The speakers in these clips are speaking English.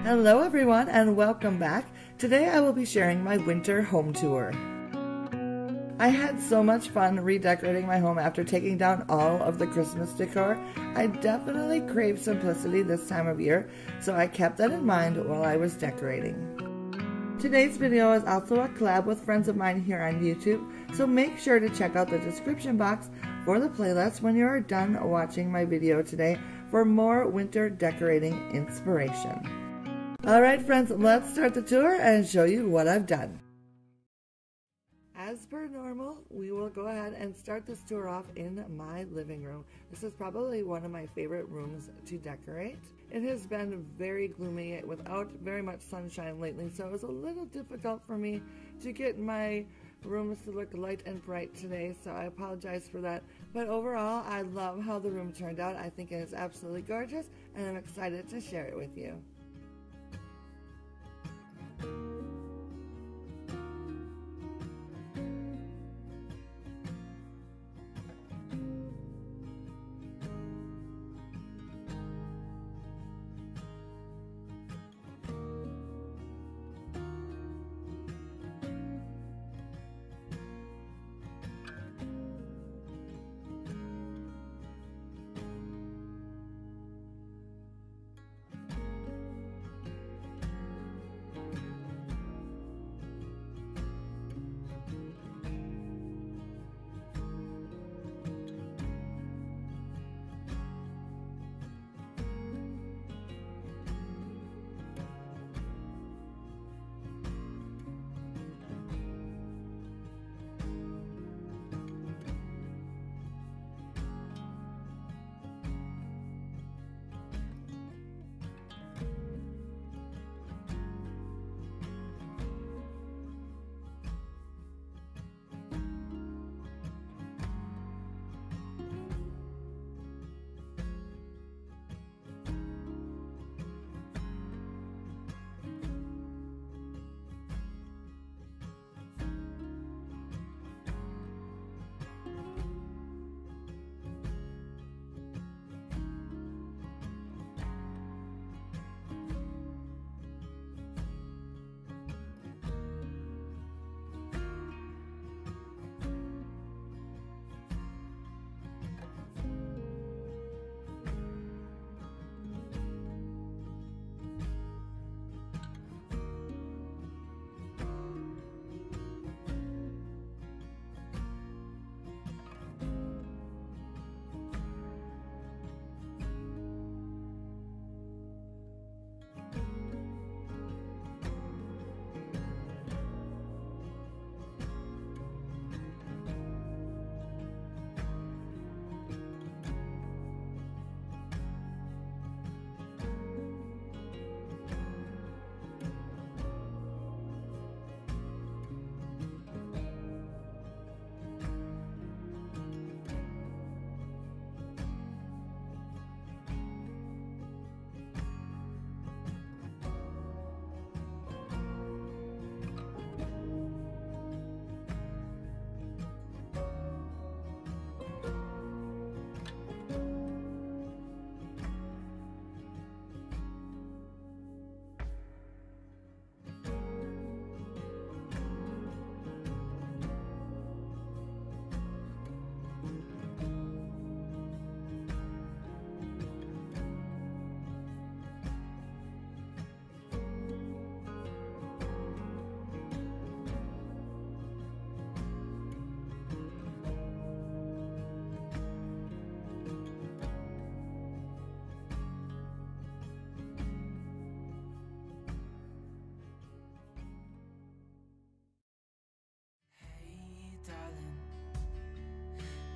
Hello everyone and welcome back. Today I will be sharing my winter home tour. I had so much fun redecorating my home after taking down all of the Christmas decor. I definitely crave simplicity this time of year, so I kept that in mind while I was decorating. Today's video is also a collab with friends of mine here on YouTube, so make sure to check out the description box for the playlist when you are done watching my video today for more winter decorating inspiration. Alright friends, let's start the tour and show you what I've done. As per normal, we will go ahead and start this tour off in my living room. This is probably one of my favorite rooms to decorate. It has been very gloomy without very much sunshine lately, so it was a little difficult for me to get my rooms to look light and bright today, so I apologize for that. But overall, I love how the room turned out. I think it is absolutely gorgeous, and I'm excited to share it with you.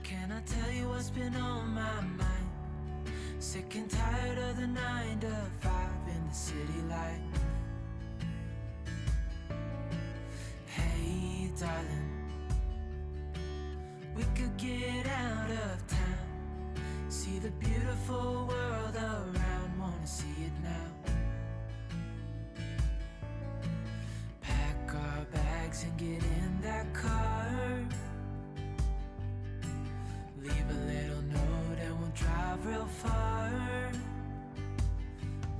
Can I tell you what's been on my mind? Sick and tired of the 9 to 5 in the city life. Hey darling, we could get out of town, see the beautiful world around, wanna see it now. Pack our bags and get in that car, leave a little note and we'll drive real far.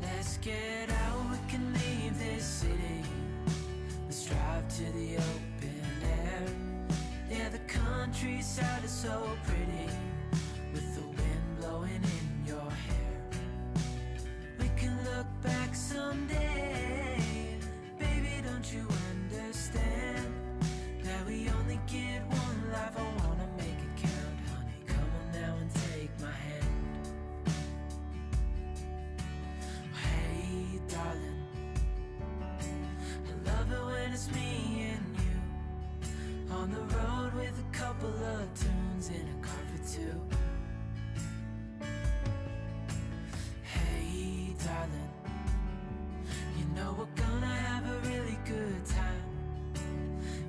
Let's get out, we can so pretty, with the wind blowing in your hair. We can look back someday, baby, don't you understand that we only get one life? I wanna make it count, honey, come on now and take my hand. Hey darling, I love it when it's me and you on the road with a couple of tunes in a car for two. Hey darling, you know we're gonna have a really good time,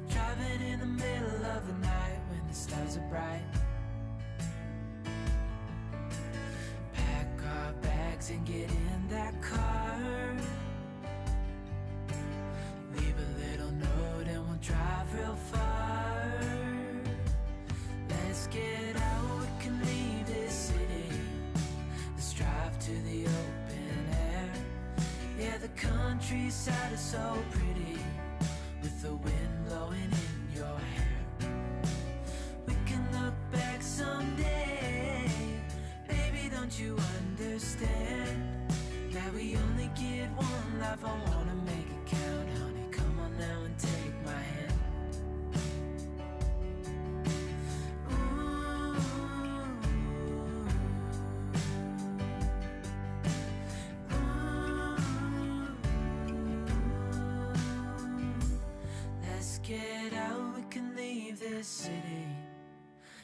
driving in the middle of the night when the stars are bright. Pack our bags and get in that car, leave a little note and we'll drive real far. Let's get out, we can leave this city, let's drive to the open air. Yeah, the countryside is so pretty, with the wind blowing in your hair. We can look back someday, baby, don't you understand that we only get one life? I wanna make it count, honey, come on now and take my hand. Get out, we can leave this city,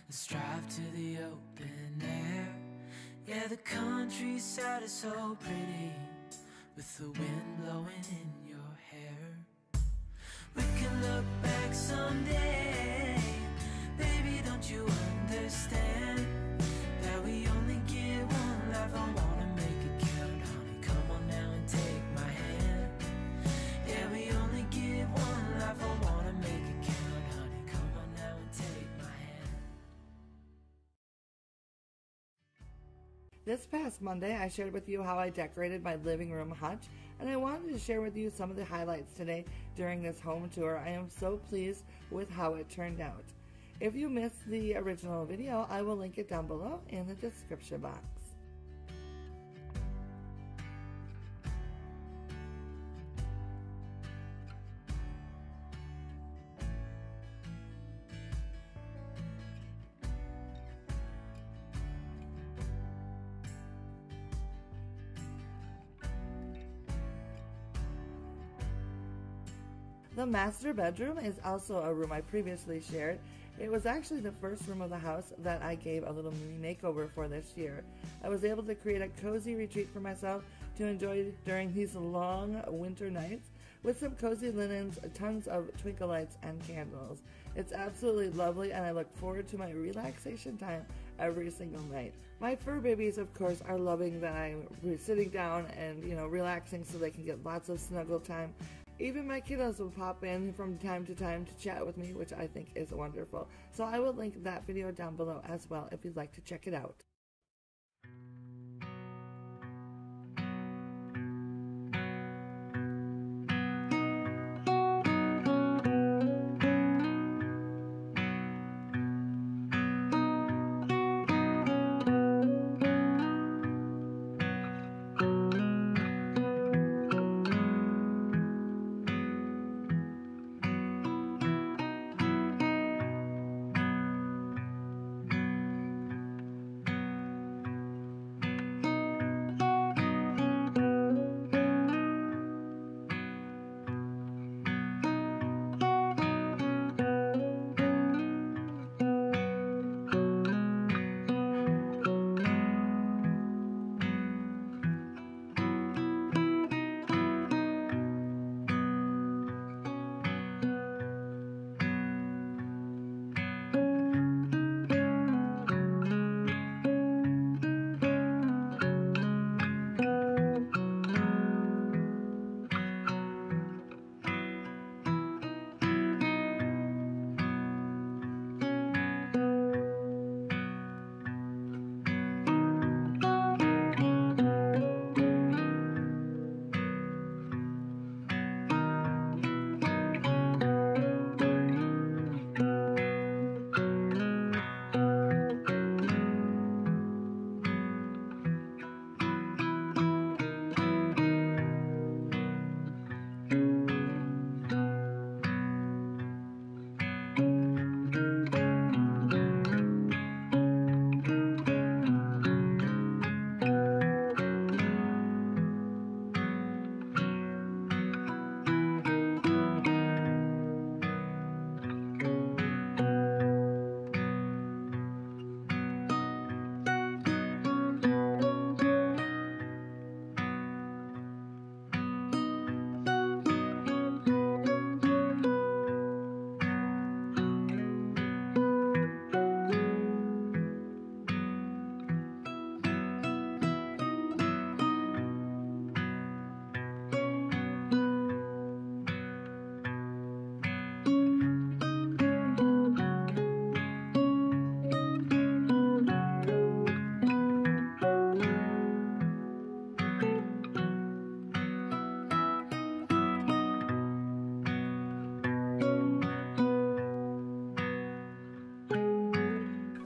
let's drive to the open air. Yeah, the countryside is so pretty, with the wind blowing in your hair. We can look back someday, baby, don't you understand that we only get one life? I wanna make it count, honey, come on now and take my hand. Yeah, we only get one life, I wanna make it count, honey, come on now and take my hand. This past Monday, I shared with you how I decorated my living room hutch, and I wanted to share with you some of the highlights today during this home tour. I am so pleased with how it turned out. If you missed the original video, I will link it down below in the description box. The master bedroom is also a room I previously shared. It was actually the first room of the house that I gave a little mini makeover for this year. I was able to create a cozy retreat for myself to enjoy during these long winter nights with some cozy linens, tons of twinkle lights, and candles. It's absolutely lovely, and I look forward to my relaxation time every single night. My fur babies, of course, are loving that I'm sitting down and, relaxing so they can get lots of snuggle time. Even my kiddos will pop in from time to time to chat with me, which I think is wonderful. So I will link that video down below as well if you'd like to check it out.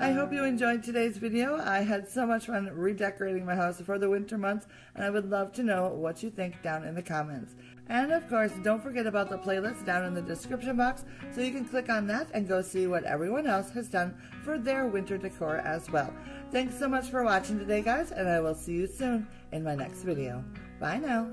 I hope you enjoyed today's video. I had so much fun redecorating my house for the winter months, and I would love to know what you think down in the comments. And of course, don't forget about the playlist down in the description box, so you can click on that and go see what everyone else has done for their winter decor as well. Thanks so much for watching today, guys, and I will see you soon in my next video. Bye now.